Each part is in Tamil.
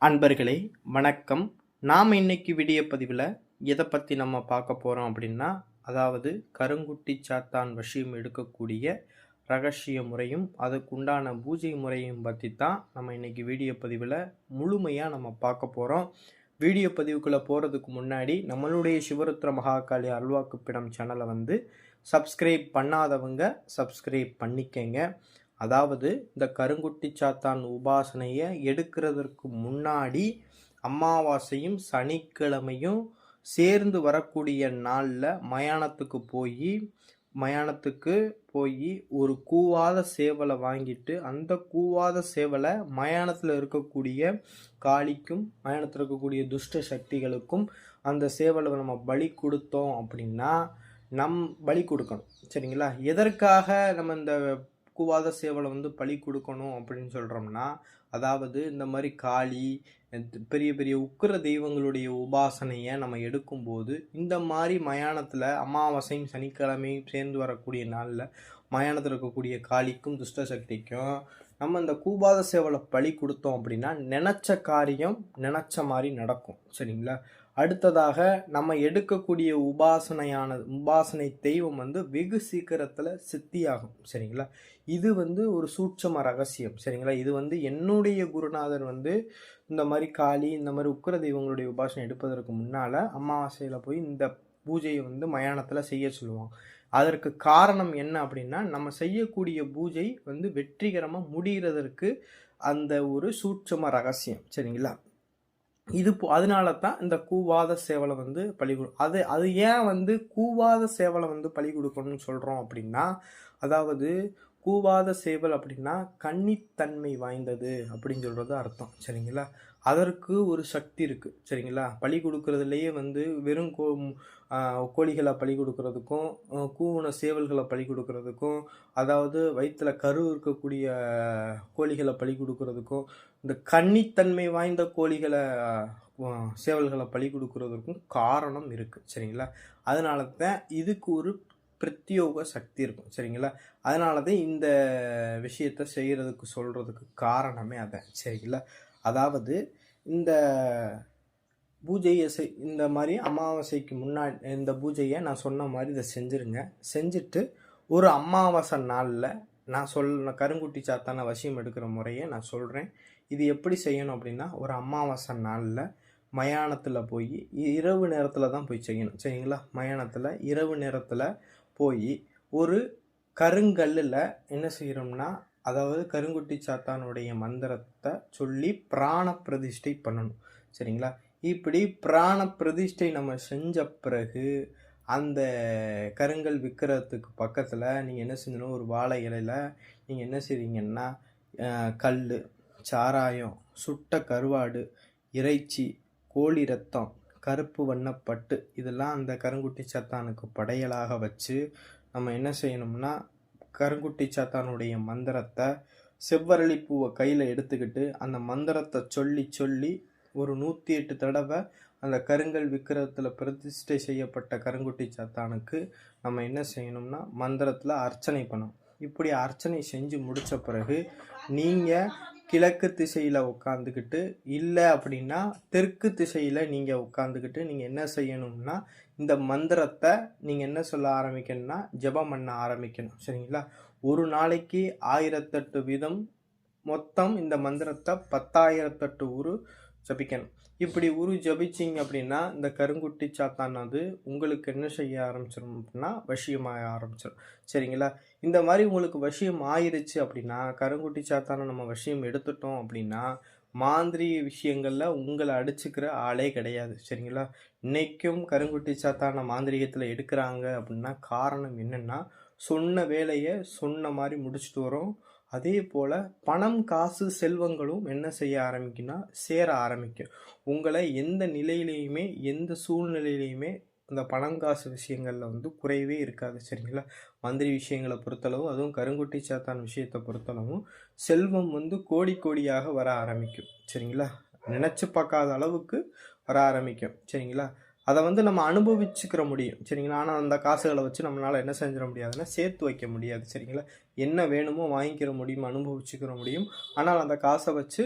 அன்பர்களே வணக்கம். நாம் இன்னைக்கு வீடியோ பதிவில் எதை பற்றி நம்ம பார்க்க போகிறோம் அப்படின்னா, அதாவது கருங்குட்டி சாத்தான் வசியம் எடுக்கக்கூடிய ரகசிய முறையும் அதுக்குண்டான பூஜை முறையும் பற்றி தான் நம்ம இன்னைக்கு வீடியோ பதிவில் முழுமையாக நம்ம பார்க்க போகிறோம். வீடியோ பதிவுக்குள்ளே போகிறதுக்கு முன்னாடி நம்மளுடைய சிவருத்ர மகாகாளி அல்வாக்குப்பிடம் சேனலை சப்ஸ்கிரைப் பண்ணாதவங்க சப்ஸ்கிரைப் பண்ணிக்கங்க. அதாவது இந்த கருங்குட்டி சாத்தான் உபாசனையை எடுக்கிறதற்கு முன்னாடி அமாவாசையும் சனிக்கிழமையும் சேர்ந்து வரக்கூடிய நாளில் மயானத்துக்கு போய் ஒரு கூவாத சேவலை வாங்கிட்டு அந்த கூவாத சேவலை மயானத்தில் இருக்கக்கூடிய காளிக்கும் மயானத்தில் இருக்கக்கூடிய துஷ்ட சக்திகளுக்கும் அந்த சேவலை நம்ம பலி கொடுத்தோம் அப்படின்னா பலி கொடுக்கணும். சரிங்களா? எதற்காக நம்ம இந்த கூவாத சேவலை பலி கொடுக்கணும் அப்படின்னு சொல்கிறோம்னா, அதாவது இந்த மாதிரி காளி பெரிய பெரிய உக்கிர தெய்வங்களுடைய உபாசனையை நம்ம எடுக்கும்போது இந்த மாதிரி மயானத்தில் அமாவாசையும் சனிக்கிழமையும் சேர்ந்து வரக்கூடிய நாளில் மயானத்தில் இருக்கக்கூடிய காளிக்கும் துஷ்ட சக்திக்கும் நம்ம இந்த கூவாத சேவலை பலி கொடுத்தோம் அப்படின்னா நினச்ச காரியம் நினச்ச மாதிரி நடக்கும். சரிங்களா? அடுத்ததாக நம்ம எடுக்கக்கூடிய உபாசனை தெய்வம் வெகு சீக்கிரத்தில் சித்தியாகும். சரிங்களா? இது ஒரு சூட்சம ரகசியம். சரிங்களா? இது என்னுடைய குருநாதர் இந்த மாதிரி காளி இந்த மாதிரி உக்கிர தெய்வங்களுடைய உபாசனை எடுப்பதற்கு முன்னால் அமாவாசையில் போய் இந்த பூஜையை மயானத்தில் செய்ய சொல்லுவாங்க. அதற்கு காரணம் என்ன அப்படின்னா, நம்ம செய்யக்கூடிய பூஜை வெற்றிகரமாக முடிகிறதற்கு அந்த ஒரு சூட்சம ரகசியம். சரிங்களா? அதனால தான் இந்த கூவாத சேவலை பலி அது ஏன் கூவாத சேவலை பலி கொடுக்கணும்னு சொல்கிறோம் அப்படின்னா, அதாவது கூவாத சேவல் அப்படின்னா கன்னித்தன்மை வாய்ந்தது அப்படின்னு சொல்கிறது அர்த்தம். சரிங்களா? அதற்கு ஒரு சக்தி இருக்குது. சரிங்களா? பலி கொடுக்கறதுலேயே வெறும் கோழிகளை பலி கொடுக்கறதுக்கும் கூவுன சேவல்களை பலி கொடுக்கறதுக்கும், அதாவது வயிற்றில் கரு இருக்கக்கூடிய கோழிகளை பலி கொடுக்கறதுக்கும், இந்த கன்னித்தன்மை வாய்ந்த சேவல்களை பலி கொடுக்கறதுக்கும் காரணம் இருக்குது. சரிங்களா? அதனால தான் இதுக்கு ஒரு பிரத்யோக சக்தி இருக்கும். சரிங்களா? அதனால தான் இந்த விஷயத்தை செய்கிறதுக்கு சொல்கிறதுக்கு காரணமே அதான். சரிங்களா? அதாவது இந்த பூஜையை இந்த மாதிரி அமாவாசைக்கு முன்னாடி இந்த பூஜையை நான் சொன்ன மாதிரி இதை செஞ்சுருங்க. செஞ்சுட்டு ஒரு அமாவாசை நாளில் நான் கருங்குட்டி சாத்தான வசியம் எடுக்கிற முறையை நான் சொல்கிறேன். இது எப்படி செய்யணும் அப்படின்னா, ஒரு அமாவாசை நாளில் மயானத்தில் போய் இரவு நேரத்தில் தான் போய் செய்யணும். சரிங்களா? மயானத்தில் இரவு நேரத்தில் போய் ஒரு கருங்கல்லில் என்ன செய்கிறோம்னா, அதாவது கருங்குட்டி சாத்தானுடைய மந்திரத்தை சொல்லி பிராண பிரதிஷ்டை பண்ணணும். சரிங்களா? இப்படி பிராண பிரதிஷ்டை நம்ம செஞ்ச பிறகு அந்த கருங்கல் விற்கிறதுக்கு பக்கத்தில் நீங்கள் என்ன செஞ்சணும், ஒரு வாழை இலையில் நீங்கள் என்ன செய்வீங்கன்னா, கல், சாராயம், சுட்ட கருவாடு, இறைச்சி, கோழி ரத்தம், கருப்பு வண்ணப்பட்டு இதெல்லாம் அந்த கருங்குட்டி சாத்தானுக்கு படையலாக வச்சு நம்ம என்ன செய்யணும்னா, கருங்குட்டி சாத்தானுடைய மந்திரத்தை செவ்வரளி பூவை கையில் எடுத்துக்கிட்டு அந்த மந்திரத்தை சொல்லி சொல்லி ஒரு 108 தடவை அந்த கருங்கல் விக்கிரகத்தில் பிரதிஷ்டை செய்யப்பட்ட கருங்குட்டி சாத்தானுக்கு நம்ம என்ன செய்யணும்னா மந்திரத்தில் அர்ச்சனை பண்ணணும். இப்படி அர்ச்சனை செஞ்சு முடித்த பிறகு நீங்கள் கிழக்கு திசையில் உட்காந்துக்கிட்டு, இல்லை அப்படின்னா தெற்கு திசையில் நீங்கள் உட்காந்துக்கிட்டு நீங்கள் என்ன செய்யணும்னா, இந்த மந்திரத்தை நீங்கள் என்ன சொல்ல ஆரம்பிக்கணும்னா ஜபம் பண்ண ஆரம்பிக்கணும். சரிங்களா? ஒரு நாளைக்கு 1008 வீதம் மொத்தம் இந்த மந்திரத்தை 10,008 உரு ஜபிக்கணும். இப்படி உரு ஜபிச்சிங்க அப்படின்னா இந்த கருங்குட்டி சாத்தான் உங்களுக்கு என்ன செய்ய ஆரம்பிச்சிடும் அப்படின்னா வசியமாக ஆரம்பிச்சிடும். சரிங்களா? இந்த மாதிரி உங்களுக்கு வசியம் ஆயிருச்சு அப்படின்னா, கருங்குட்டி சாத்தானை நம்ம வசியம் எடுத்துட்டோம் அப்படின்னா மாந்திரிக விஷயங்களில் உங்களை அடிச்சுக்கிற ஆளே கிடையாது. சரிங்களா? இன்னைக்கும் கருங்குட்டி சாத்தான மாந்திரிகத்தில் எடுக்கிறாங்க அப்படின்னா காரணம் என்னென்னா, சொன்ன வேலையை சொன்ன மாதிரி முடிச்சுட்டு வரோம். அதே போல் பணம், காசு, செல்வங்களும் என்ன செய்ய ஆரம்பிக்குன்னா சேர ஆரம்பிக்கும். உங்களை எந்த நிலையிலையுமே எந்த சூழ்நிலையிலையுமே இந்த பணம் காசு விஷயங்களில் குறைவே இருக்காது. சரிங்களா? மந்திரி விஷயங்களை பொறுத்தளவு, அதுவும் கருங்குட்டி சாத்தான் விஷயத்தை பொறுத்தளவும் செல்வம் கோடி கோடியாக வர ஆரம்பிக்கும். சரிங்களா? நினச்சி பார்க்காத அளவுக்கு வர ஆரம்பிக்கும். சரிங்களா? அதை நம்ம அனுபவிச்சுக்கிற முடியும். சரிங்களா? ஆனால் அந்த காசுகளை வச்சு நம்மளால் என்ன செஞ்சிட முடியாதுன்னா சேர்த்து வைக்க முடியாது. சரிங்களா? என்ன வேணுமோ வாங்கிக்கிற முடியும், அனுபவிச்சுக்கிற முடியும். ஆனால் அந்த காசை வச்சு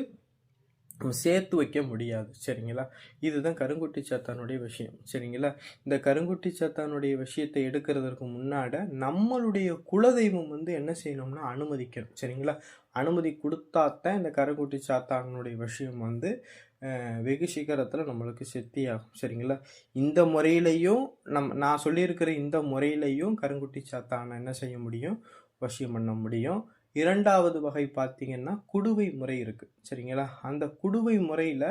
சேர்த்து வைக்க முடியாது. சரிங்களா? இதுதான் கருங்குட்டி சாத்தானுடைய விஷயம். சரிங்களா? இந்த கருங்குட்டி சாத்தானுடைய விஷயத்தை எடுக்கிறதற்கு முன்னாடி நம்மளுடைய குலதெய்வம் என்ன செய்யணும்னா அனுமதிக்கணும். சரிங்களா? அனுமதி குடுத்தாத்தான் இந்த கருங்குட்டி சாத்தானுடைய விஷயம் வெகு சீக்கிரத்தில் நம்மளுக்கு செத்தியாகும். சரிங்களா? இந்த முறையிலையும் நான் சொல்லியிருக்கிற இந்த முறையிலையும் கருங்குட்டி சாத்தானை என்ன செய்ய முடியும்? வசியம் பண்ண முடியும். 2வது வகை பார்த்தீங்கன்னா, குடுவை முறை இருக்கு. சரிங்களா? அந்த குடுவை முறையில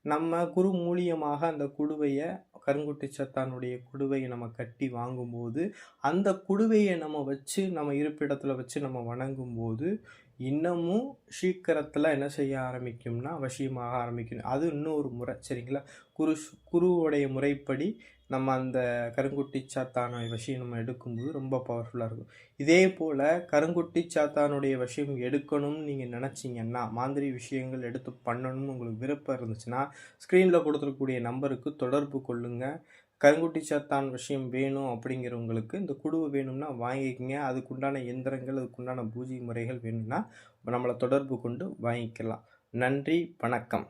நம்ம குரு மூலியமாக அந்த குடுவைய கருங்குட்டி சாத்தானுடைய குடுவைய நம்ம கட்டி வாங்கும்போது, அந்த குடுவைய நம்ம இருப்பிடத்துல வச்சு நம்ம வணங்கும்போது, இன்னமும் சீக்கிரத்துல என்ன செய்ய ஆரம்பிக்கும்னா, வசியமாக ஆரம்பிக்கும். அது இன்னொரு முறை. சரிங்களா? குருவுடைய முறைப்படி நம்ம அந்த கருங்குட்டி சாத்தான விஷயம் நம்ம எடுக்கும்போது ரொம்ப பவர்ஃபுல்லாக இருக்கும். இதே போல் கருங்குட்டி சாத்தானுடைய விஷயம் எடுக்கணும்னு நீங்கள் நினச்சிங்கன்னா, மாந்திரி விஷயங்கள் எடுத்து பண்ணணும்னு உங்களுக்கு விருப்பம் இருந்துச்சுன்னா, ஸ்க்ரீனில் கொடுத்துருக்கக்கூடிய நம்பருக்கு தொடர்பு கொள்ளுங்கள். கருங்குட்டி சாத்தான் விஷயம் வேணும் அப்படிங்கிறவங்களுக்கு இந்த குடுவை வேணும்னா வாங்கிக்கங்க. அதுக்குண்டான எந்திரங்கள், அதுக்குண்டான பூஜை முறைகள் வேணும்னா நம்மளை தொடர்பு கொண்டு வாங்கிக்கலாம். நன்றி, வணக்கம்.